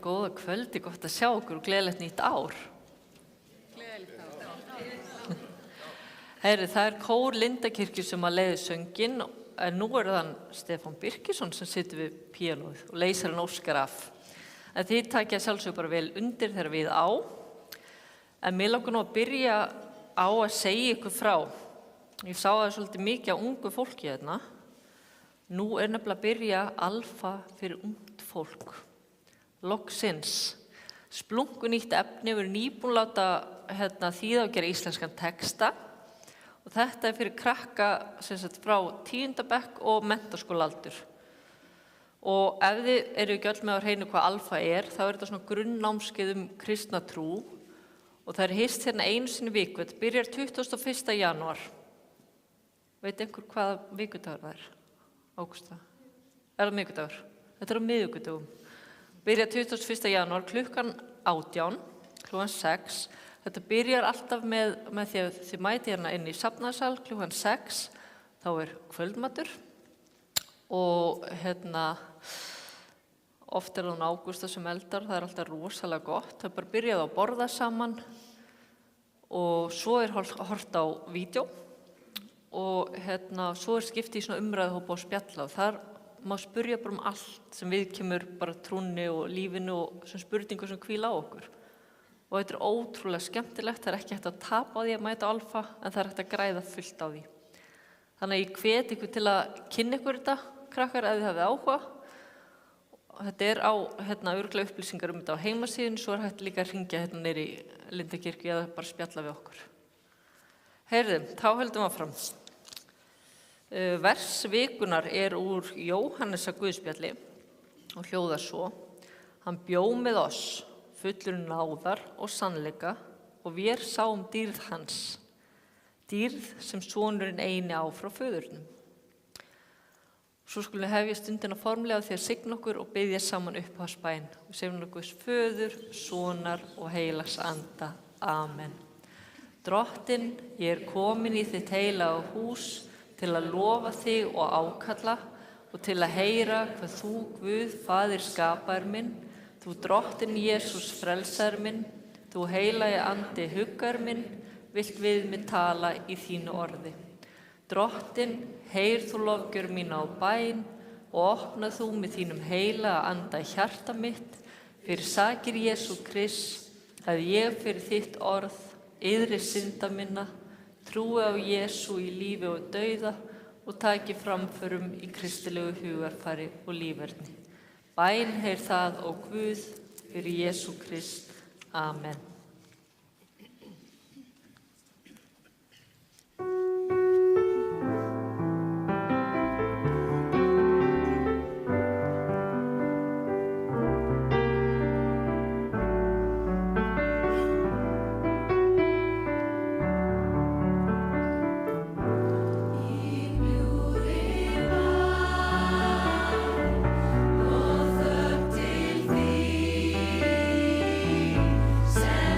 góða kvöldi, gott að sjá okkur og gleðilegt nýtt ár. Gleðilegt ár. Heyri, það kór Lindakirkju sem að leiði sönginn, en nú þann Stefán Birkisson sem situr við píanóið og leysarinn Óskar af. En þið takja sjálfsög bara vel undir þegar við á. En mér langar nú að byrja á að segja ykkur frá. Ég sá það svolítið mikið á ungu fólki hérna. Nú nefnilega að byrja alfa fyrir ungt fólk. Loksins. Splunkunýtt efni, við erum nýbúin láta þýða og gera íslenskan texta. Og þetta fyrir krakka frá 10. bekk og menntaskólaldur. Og ef þið eru ekki öll með á hreinu hvað alfa þá þetta svona grunnnámskeið kristna trú. Og það hist hérna einu sinni viku, þetta byrjar 21. janúar. Veit einhver hvaða vikudagur það Ágústa? Það miðvikudagur? Þetta á miðvikudögum. Byrjar 21. janúar klukkan 18, klukkan 6. Þetta byrjar alltaf með því að þið mæti hérna inn í safnaðarsal klukkan 6. Þá kvöldmatur og oft það Ágústa sem eldar, það alltaf rosalega gott. Það bara byrjaði að borða saman og svo hort á vídeó og svo skipti í svona umræðuhópa og spjalla og þar má spyrja bara allt sem viðkemur bara trúnni og lífinu og spurningu sem hvíla á okkur. Og þetta ótrúlega skemmtilegt, það ekki hægt að tapa á því að mæta alfa en það hægt að græða fullt á því. Þannig að ég hvet ykkur til að kynna ykkur þetta, krakkar, ef þið hafið áhuga. Þetta á örugglega upplýsingar þetta á heimasíðunni, svo hægt líka að hringja niður í Lindakirkju eða bara spjalla við okkur. Heyrðum, þá höldum við áfram. Vers vikunar úr Jóhannesa Guðspjalli og hljóðar svo: Hann bjó með oss, fullur náðar og sannleika, og vér sáum dýrð hans, dýrð sem sonurinn eini á frá föðurnum. Svo skulum við hefja stundina formlega því að signa okkur og biðja saman upphafsbæn. Við segjum okkur Föður, Sonar og heilags anda. Amen. Drottinn, ég komin í þitt heilaga hús til að lofa þig og ákalla og til að heyra hvað þú, Guð, Faðir skapaður minn, þú Drottinn Jesús frelsar minn, þú heilagi andi huggar minn, vilt við mig tala í þínu orði. Drottinn, heyr þú lofgjör mín á bæn og opna þú með þínum heilaga anda í hjarta mitt fyrir sakir Jesú Krist, að ég fyrir þitt orð yðri synda minna, trúi á Jesú í lífi og dauða og taki framförum í kristilegu hugarfari og líferni. Bæn heyr það og Guð fyrir Jesú Krist. Amen. Sem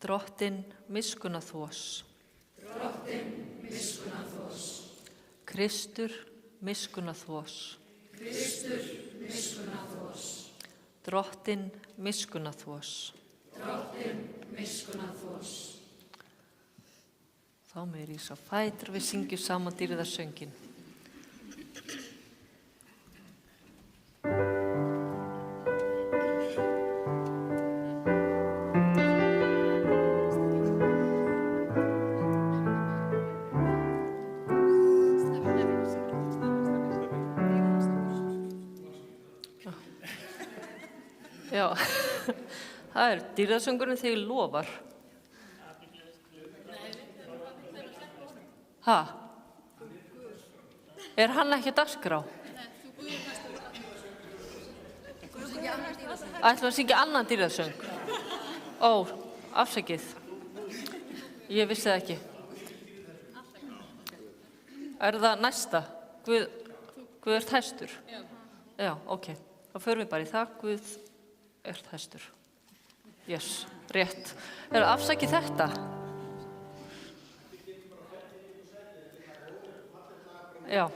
Drottinn miskunnaþvos. Kristur miskunnaþvos. Drottinn miskunnaþvos. Þá með rísa á fætur, við syngjum saman dýrðarsönginn. Já, það dýrðarsöngurinn þegar lofar. Ha? Hann ekki á dagskrá? Ætlum að syngja annan dýrðarsöng? Ó, afsakið. Ég vissi það ekki. Það næsta? Guð ert hæstur? Já, ok. Þá förum við bara í það. Guð ert hæstur. Yes, rétt. Afsakið þetta? Já.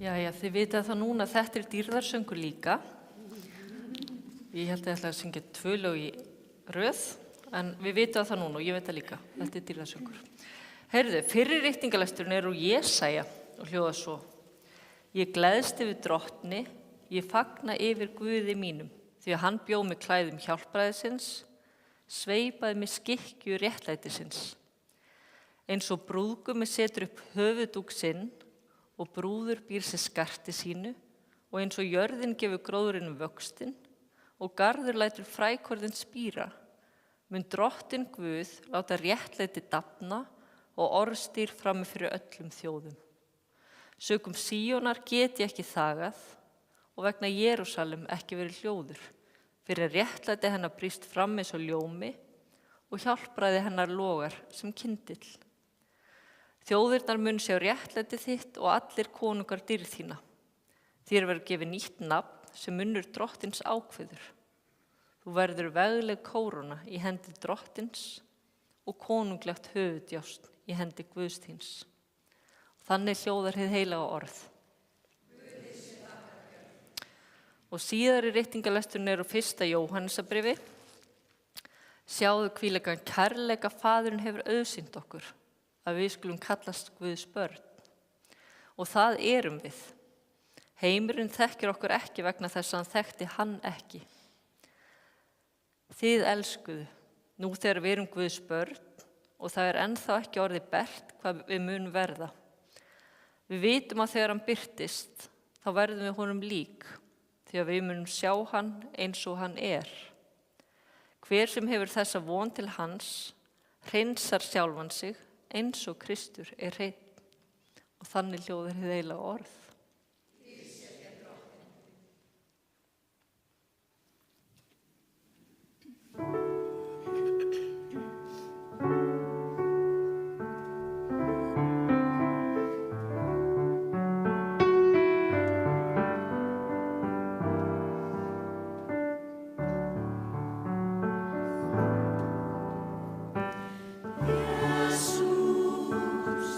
Jæja, þið vitað það núna að þetta dýrðarsöngur líka. Ég held að ég ætla að syngja 2 lög í röð, en við vitum það núna og ég veit það líka. Þetta dýrðarsöngur. Heyrðu, fyrri ritningalesturinn úr Jesaja og hljóðar svo. Ég gleðst yfir drottni, ég fagna yfir Guði mínum, því að hann bjó með klæðum hjálpræðisins, sveipaði með skikkju réttlætisins. Eins og brúðgumi setur upp höfuðdúk sinn og brúður býr sér skarti sínu og eins og jörðin gefur gróðurinn vöxtinn og garður lætur frækorðin spíra, mun drottin Guð láta réttlæti dafna og orðstýr frammi fyrir öllum þjóðum. Sökum Síónar get ég ekki þagað og vegna Jerúsalem ekki verið hljóður, fyrir réttlæti hennar brýst fram eins og ljómi og hjálpræði hennar logar sem kindill. Þjóðirnar mun sjá réttlæti þitt og allir konungar dýrð þína. Þér verður gefið nýtt nafn sem munnur drottins ákveður. Þú verður vegleg kóróna í hendi drottins og konunglegt höfuðdjásn í hendi Guðs þíns. Þannig hljóðar hið heilaga orð. Og síðari ritningalesturinn úr 1. Jóhannesarbrifi. Sjáðu hvílegan kærleika Faðirinn hefur auðsýnt okkur, að við skulum kallast Guðs börn. Og það erum við. Heimurinn þekkir okkur ekki vegna þess að hann þekkti hann ekki. Þið elskuðu, nú þegar við erum Guðs börn og það ennþá ekki orðið bert hvað við munum verða. Við vitum að þegar hann birtist, þá verðum við honum lík, því að við munum sjá hann eins og hann er. Hver sem hefur þessa von til hans, hreinsar sjálfan sig eins og Kristur er hreinn. Og þannig hljóðar hið heilaga orð. Jesus,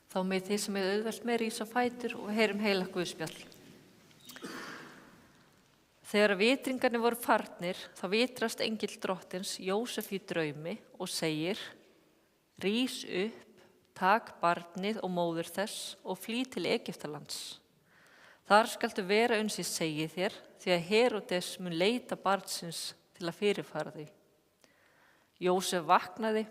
Þá með þið sem er auðvelt með rísa fætur og heyrum heilagt Guðspjall. Þegar vitringarnir voru farnir, þá vitrast engill drottins Jósef í draumi og segir: Rís upp, tak barnið og móður þess og flý til Egyptalands. Þar skaltu vera uns ég segi þér, því að Heródes mun leita barnsins til að fyrirfara því. Jósef vaknaði,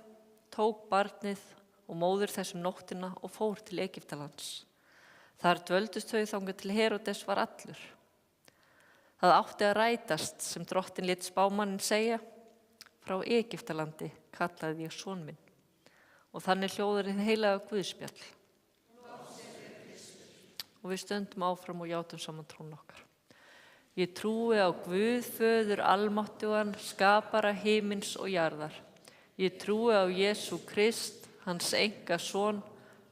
tók barnið og móður þessum nóttina og fór til Egyptalands. Þar dvöldust þau þangað til Heródes var allur. Það átti að rætast sem drottin lét spámanninn segja: Frá Egyptalandi kallaði ég son minn. Og þannig hljóðar hið heilaga Guðspjall. Og við stöndum áfram og játum saman trún okkar. Ég trúi á Guð, Föður almáttugan, skapara himins og jarðar. Ég trúi á Jesú Krist, hans enga son,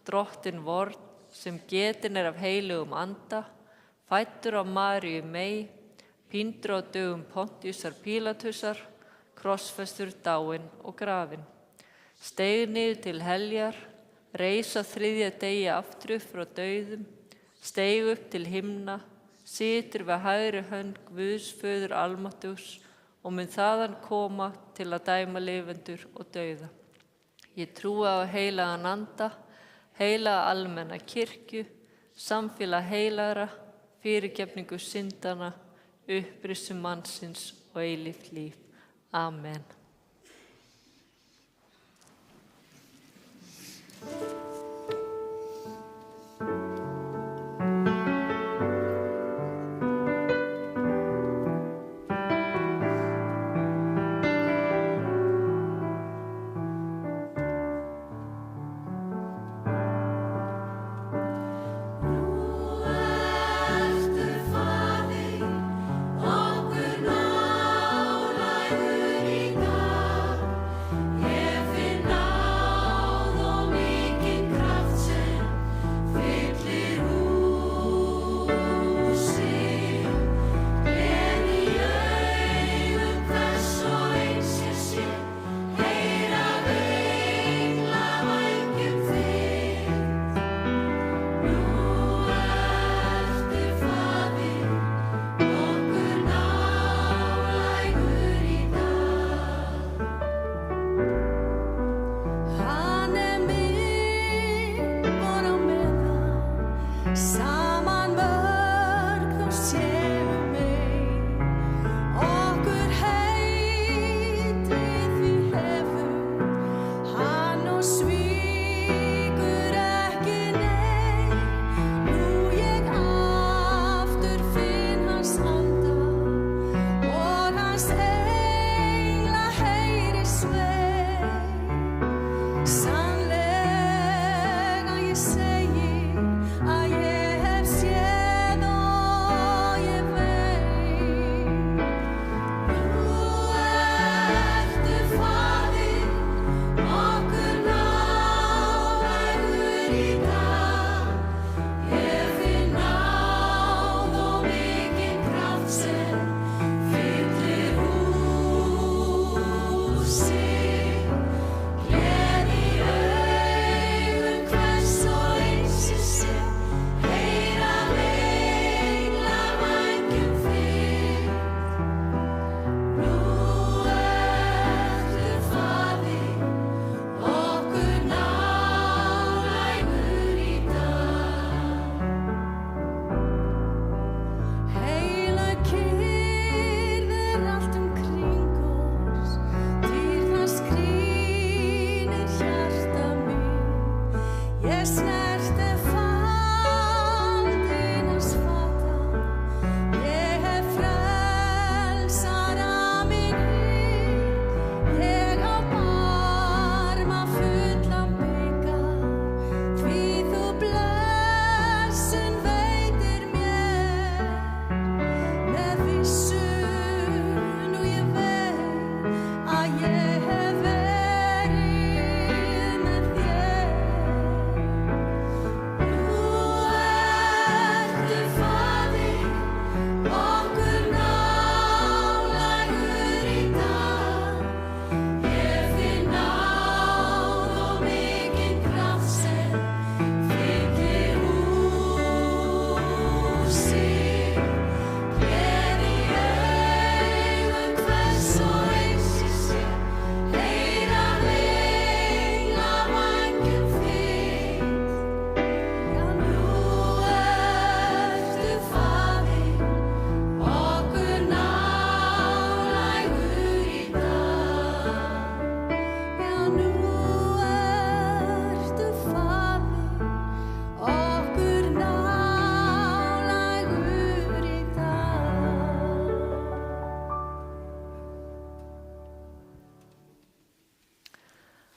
drottin vorn, sem getin af heilugum anda, fæddur af Maríu mey, píndur á dögum Pontiusar Pílatusar, krossfestur, dáinn og grafinn. Steig niður til heljar, reis á þriðja degi aftur upp frá dauðum, steig upp til himna, situr við hægri hönd Guðs Föður almáttugs og mun þaðan koma til að dæma lifendur og dauða. Ég trúi á heilagan anda, heilaga almenna kirkju, samfélag heilagra, fyrirgefningu syndana, upprissu mannsins og eilíft líf. Amen. Okkur nálægur í dag.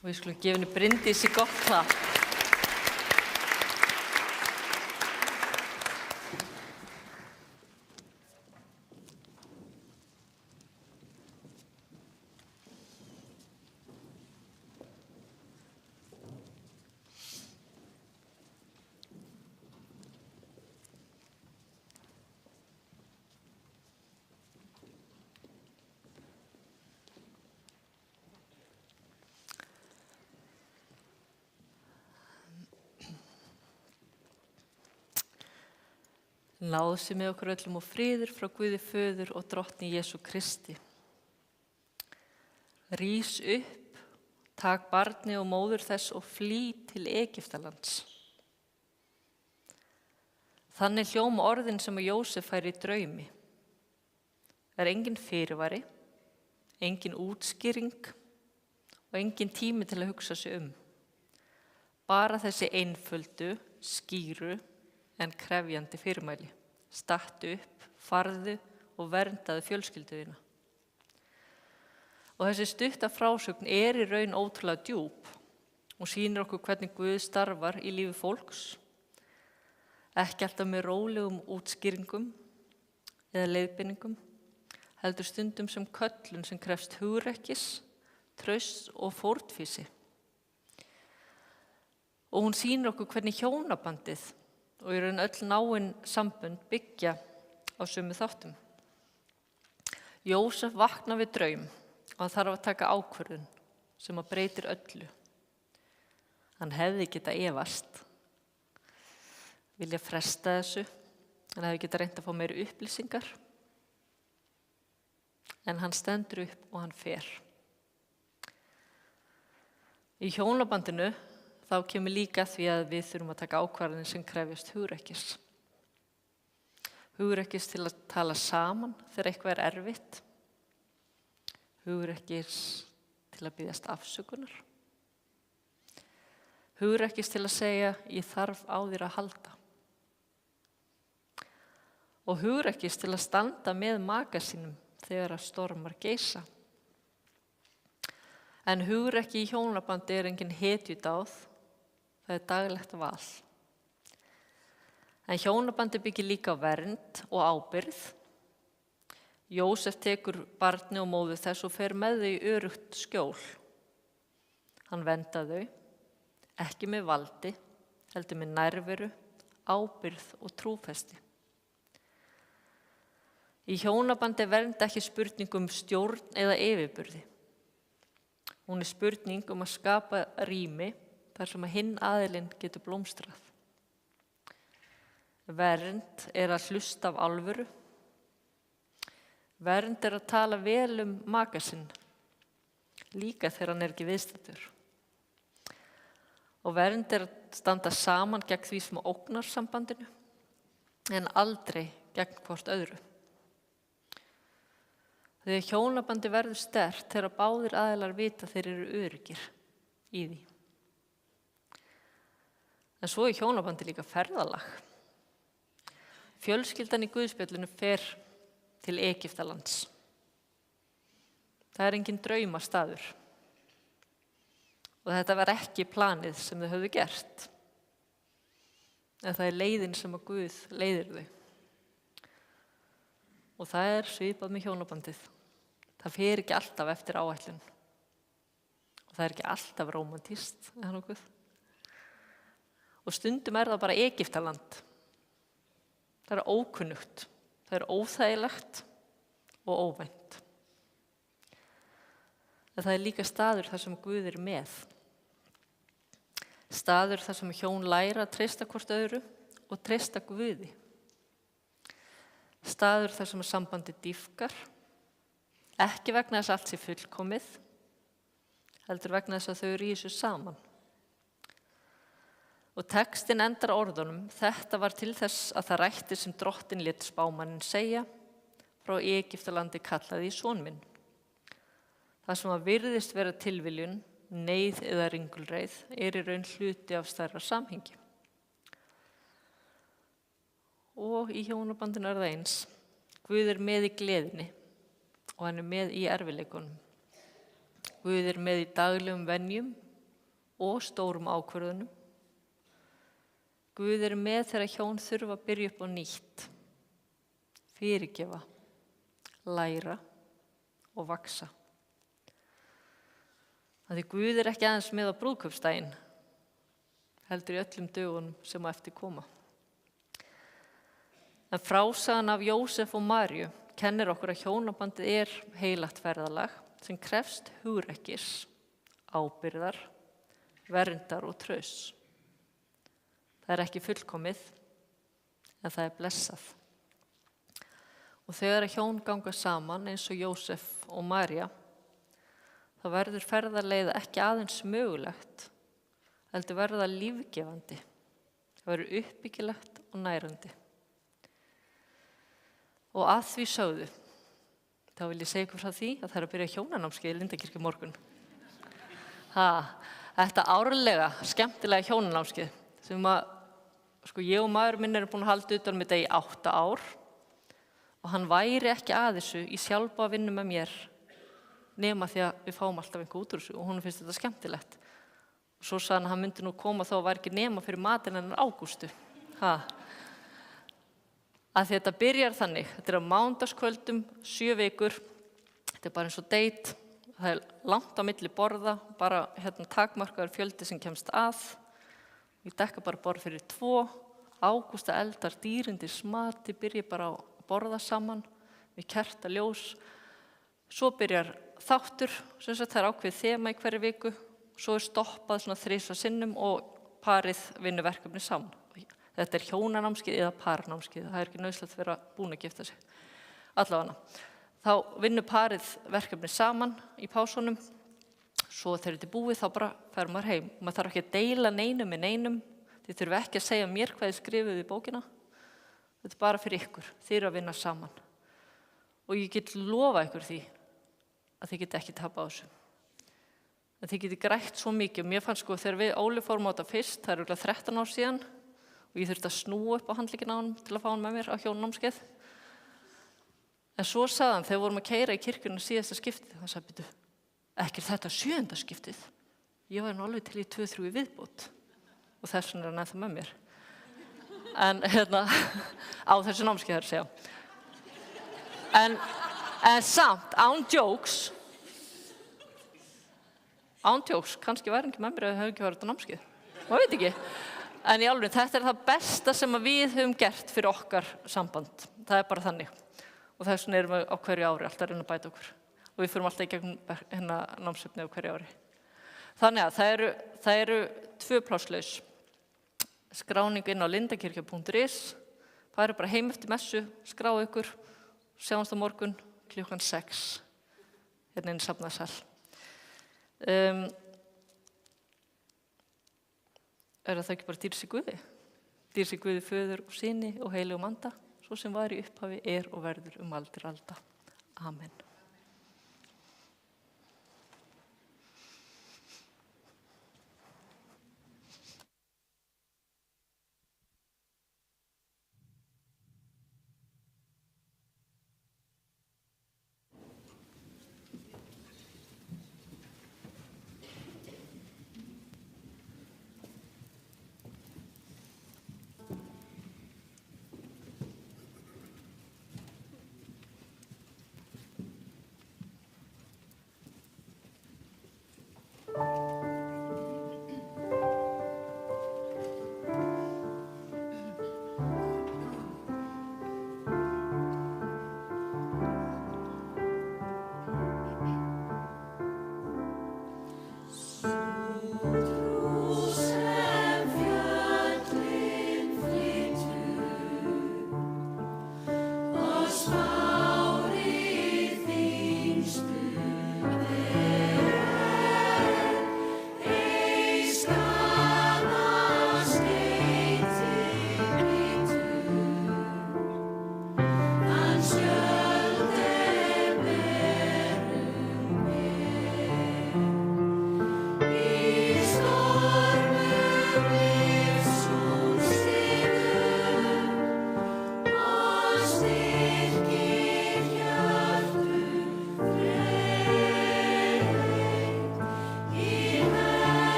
Og við skulum gefa henni Bryndísi gott klapp. Náð sé með okkur öllum og friður frá Guði Föður og Drottni Jesú Kristi. Rís upp, tak barni og móður þess og flý til Egyptalands. Þannig hljóma orðin sem Jósef fær í draumi. Er engin fyrirvari, engin útskýring og engin tími til að hugsa sig Bara þessi einföldu, skýru en krefjandi fyrirmæli. Stattu upp, farðu og verndaðu fjölskylduðina. Og þessi stutta frásögn í raun ótrúlega djúp og sýnir okkur hvernig Guð starfar í lífi fólks. Ekki alltaf með rólegum útskýringum eða leiðbeiningum, heldur stundum sem köllun sem krefst hugrekkis, trausts og fórnfýsi. Og hún sýnir okkur hvernig hjónabandið og í raun öll náin sambönd byggja á sömu þáttum. Jósef vaknar við draum og hann þarf að taka ákvörðun sem að breytir öllu. Hann hefði getað efast, vilja fresta þessu, hann hefði getað reynt að fá meiri upplýsingar, en hann stendur upp og hann fer. Í hjónabandinu þá kemur líka því að við þurfum að taka ákvarðanir sem krefjast hugrekkis. Hugrekkis til að tala saman þegar eitthvað erfitt. Hugrekkis til að biðjast afsökunar. Hugrekkis til að segja, ég þarf á þér að halda. Og hugrekkis til að standa með maka sínum þegar að stormar geisa. En hugrekki í hjónabandi engin hetjudáð, það daglegt val. En hjónabandi byggir líka á vernd og ábyrgð. Jósef tekur barni og móður þess og fer með þau í öruggt skjól. Hann verndar þau, ekki með valdi, heldur með nærveru, ábyrgð og trúfesti. Í hjónabandi vernd ekki spurning stjórn eða yfirburði. Hún spurning að skapa rými þar sem að hinn aðilinn getur blómstrað. Vernd að hlusta af alvöru. Vernd að tala vel maka sinn, líka þegar hann ekki viðstaddur. Og vernd að standa saman gegn því sem ógnar sambandinu, en aldrei gegn hvort öðru. Þegar hjónabandi verður sterkt þegar báðir aðilar vita þeir eru öruggir í því. En svo hjónabandi líka ferðalag. Fjölskyldan í Guðspjallinu fer til Egyptalands. Það engin draumastaður. Og þetta var ekki planið sem þau höfðu gert. En það leiðin sem að Guð leiðir þau. Og það svipað með hjónabandið. Það fer ekki alltaf eftir áætlun. Og það ekki alltaf rómantískt, eða nokkuð. Og stundum það bara Egyptaland. Það ókunnugt, það óþægilegt og óvænt. En það líka staður þar sem Guð með. Staður þar sem hjón læra að treysta hvort öðru og treysta Guði. Staður þar sem sambandi dýpkar, ekki vegna þess að allt sé fullkomið, heldur vegna þess að þau rísu saman. Og textin endar orðunum, þetta var til þess að það rætti sem drottinn lét spámanninn segja, frá Egyptalandi kallaði í son minn. Það sem að virðist vera tilviljun, neyð eða ringulreið, í raun hluti af stærra samhengi. Og í hjónabandinu það eins. Guð með í gleðinni og hann með í erfiðleikunum. Guð með í daglegum venjum og stórum ákvörðunum. Guð með þegar hjón þurfa að byrja upp á nýtt, fyrirgefa, læra og vaxa. Því Guð ekki aðeins með á brúðkaupsdaginn, heldur í öllum dögunum sem á eftir koma. En frásagan af Jósef og Maríu kennir okkur að hjónabandið heilagt ferðalag sem krefst hugrekkis, ábyrgðar, verndar og trausts. Það ekki fullkomið, en það blessað. Og þegar hjón ganga saman eins og Jósef og María, þá verður ferðarleið ekki aðeins mögulegt, heldur verða lífgefandi. Það verður uppbyggilegt og nærandi. Og að því sögðu, þá vil ég segja ykkur frá því að það að byrja hjónanámskeið í Lindakirkju morgun. Þetta árlega, skemmtilega hjónanámskeið sem ég og maður minn búin að halda utan með þetta í 8 ár og hann væri ekki að þessu í sjálfboða vinnu með mér nema því að við fáum alltaf einhver út úr þessu og honum finnst þetta skemmtilegt. Og svo sagði hann myndi nú koma þá og væri ekki nema fyrir matinn hennar Ágústu. Að þetta byrjar þannig, þetta á mánudagskvöldum, 7 vikur, þetta bara eins og date, það langt á milli borða, bara takmarkaður fjöldi sem kemst að. Ég dekka bara borð fyrir 2, Ágústa eldar dýrindis mati, byrja bara að borða saman, við kertaljós. Svo byrjar þáttur, sem sagt það ákveðið þema í hverju viku, svo stoppað svona 3 sinnum og parið vinnur verkefni saman. Þetta hjónanámskeið eða parnámskeið, það ekki nauðsynlegt að vera búin að gifta sig. Allavega. Þá vinnur parið verkefni saman í pásunum, svo þegar þetta búið þá bara fer maður heim. Maður þarf ekki að deila neinum með neinum, þið þurfum ekki að segja mér hvað þið skrifuð í bókina. Þetta bara fyrir ykkur, þið að vinna saman. Og ég get lofa ykkur því að þið get ekki tapa á þessu. En þið geti grætt svo mikið. Mér fannst þegar við Óli fórum á þetta fyrst, það örugglega 13 ár síðan, og ég þurfti að snúa upp á handlegginn á honum til að fá hann með mér á hjónanámskeið. En svo sagði hann, þegar vorum að keyra í kirkjuna síðasta skiptið, hann sagði, bíddu, ekki þetta 7. skiptið. Ég var nú alveg til í 2-3 viðbót og þess vegna hann ennþá með mér. En á þessu námskeið segja. En samt, án jokes, kannski væri ekki með mér ef þau hefði ekki verið á námskeið. Maður veit ekki. En í alveg, þetta það besta sem við höfum gert fyrir okkar samband. Það bara þannig. Og þess vegna erum við á hverju ári alltaf að reyna að bæta okkur. Og við förum alltaf í gegnum námsefni á hverju ári. Þannig að það eru 2 plásslaus. Skráning inn á lindakirkja.is. Farið bara heim eftir messu, skráðu ykkur, sjáumst á morgun klukkan 6. Inn í safnaðarsal. Það ekki bara dýrsi Guði? Dýrsi Guði föður og syni og heilugum anda, svo sem var í upphafi, og verður aldir alda. Amen.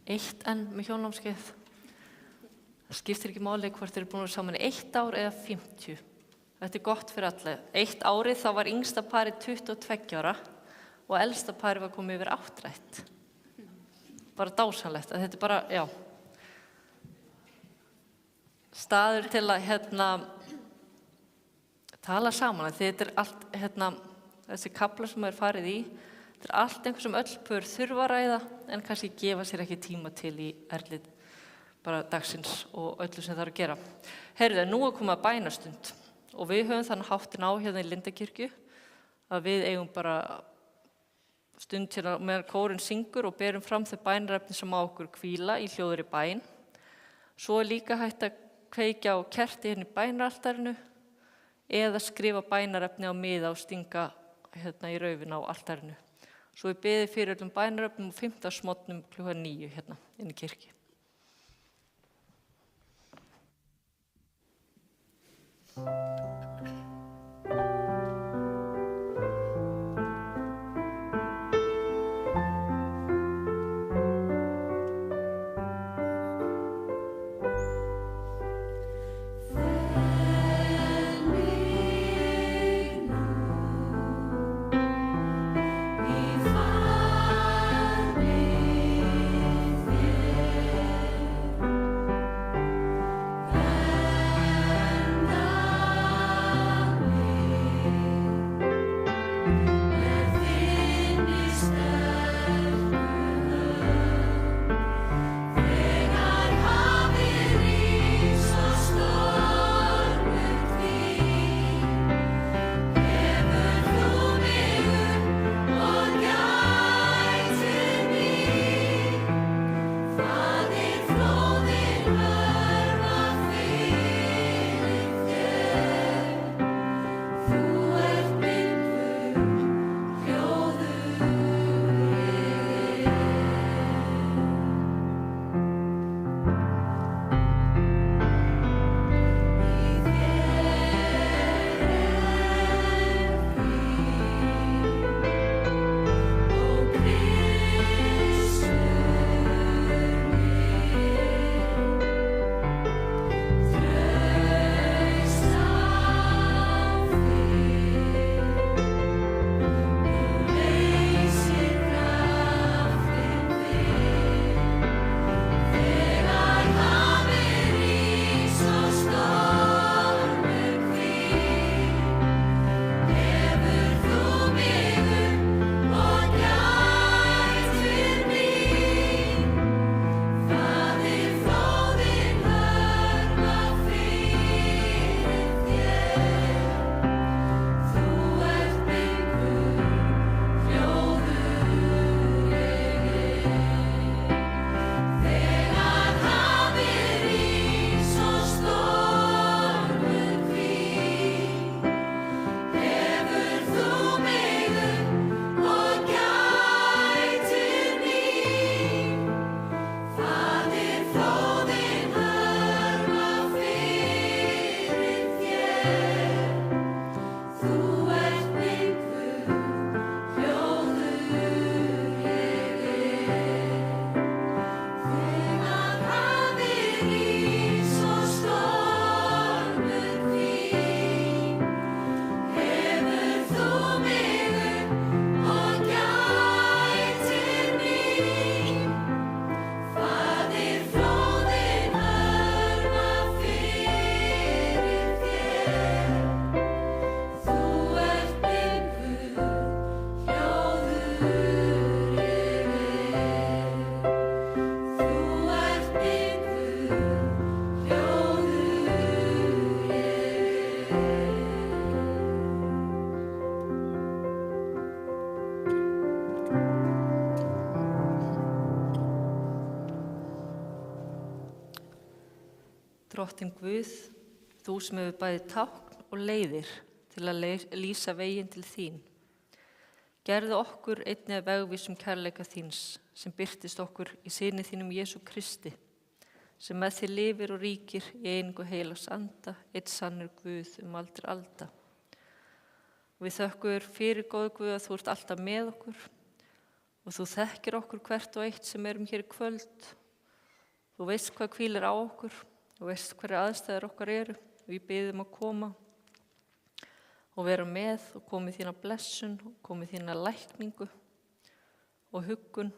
Eitt enn með hjónanámskeið. Það skiptir ekki máli hvort þeir eru búin að vera saman í 1 ár eða 50. Þetta er gott fyrir alla. 1 árið þá var yngsta parið 22 ára og elsta parið var komið yfir 8. Bara dásanlegt. Þetta er bara, já, staður til að tala saman. Þetta er allt, þessi kaflar sem er farið í, þetta er allt einhver sem öll pör þurfa að ræða en kannski gefa sér ekki tíma til í erlið bara dagsins og öllu sem það er að gera. Heyrðu, nú er komið að bænastund og við höfum þannig háttin á hérna í Lindakirkju að við eigum bara stund hérna meðan kórinn syngur og berum fram þau bænarefni sem á okkur hvíla í hljóðri bæn. Svo er líka hægt að kveikja á kerti hérna í bænaraltarinu eða skrifa bænarefni á miða og stinga í raufina á altarinu. Svo við beðið fyrir öllum bænarefnum og 5. smotnum klukkan 9 hérna inn í kirkju. Drottinn Guð, þú sem hefur bæði tákn og leiðir til að lýsa veginn til þín. Gerðu okkur einnig að vegvísum kærleika þíns sem birtist okkur í syni þínum Jesú Kristi, sem með þér lifir og ríkir í einingu heilags anda, einn sannur Guð aldir alda. Við þökkum þér fyrir góðu Guð að þú ert alltaf með okkur Og þú þekkir okkur hvert og eitt sem erum hér í kvöld. Þú veist hvað hvílir á okkur. Þú veist hverja aðstæður okkar eru. Við biðjum að koma og vera með og komið þína blessun og komið þína lækningu og huggun.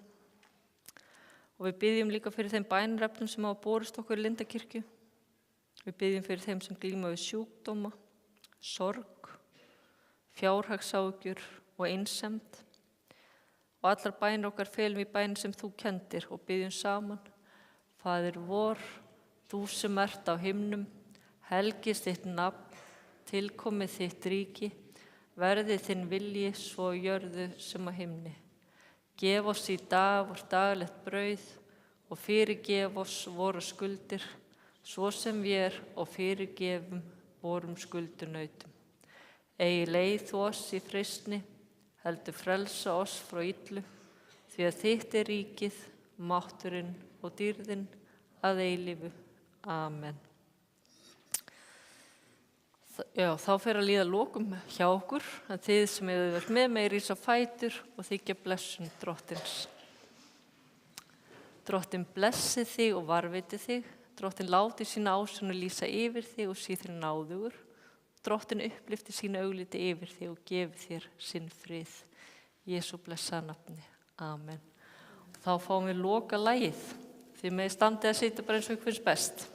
Og við biðjum líka fyrir þeim bænarefnum sem hafa borist okkur í Lindakirkju. Við biðjum fyrir þeim sem glíma við sjúkdóma, sorg, fjárhagsáhyggjur og einsemd. Og allar bænir okkar felum í bænin sem þú kendir og biðjum saman. Faðir vor, þú sem ert á himnum, helgist þitt nafn, tilkomið þitt ríki, verði þinn vilji svo á jörðu sem á himni. Gef oss í dag vort daglegt brauð og fyrirgef oss voru skuldir, svo sem við og fyrirgefum vorum skuldunautum. Eigi leið þú oss í freistni, heldur frelsa oss frá illu, því að þitt er ríkið, mátturinn og dýrðin að eilífu. Amen. Já, þá fer að líða lokum hjá okkur, að þið sem hefur verið með mig rísa á fætur og þykja blessun drottins. Drottin blessi þig og varviti þig, drottin láti sína ásjónu lýsa yfir þig og sé þér náðugur, drottin upplifti sína augliti yfir þig og gefi þér sinn frið. Jesú blessa nafni. Amen. Þá fáum við loka lagið, því með standið að sitja bara eins og ykkur finnst best.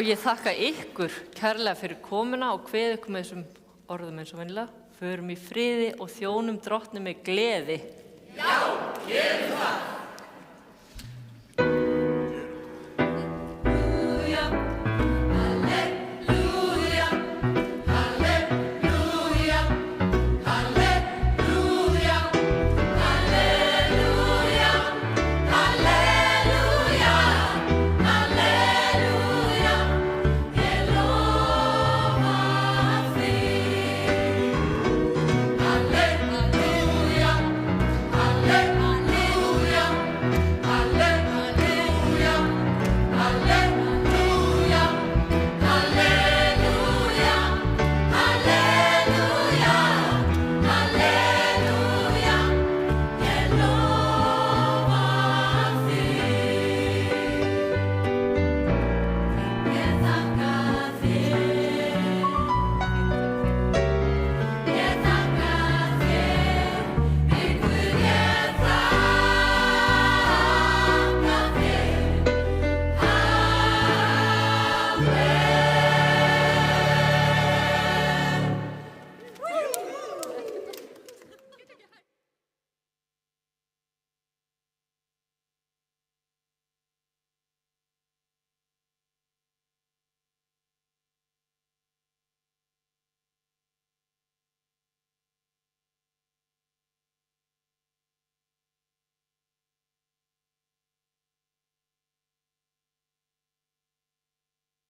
Og ég þakka ykkur kærlega fyrir komuna og kveð ykkur með þessum orðum eins og venjulega. Förum í friði og þjónum drottni með gleði. Já, gerum það.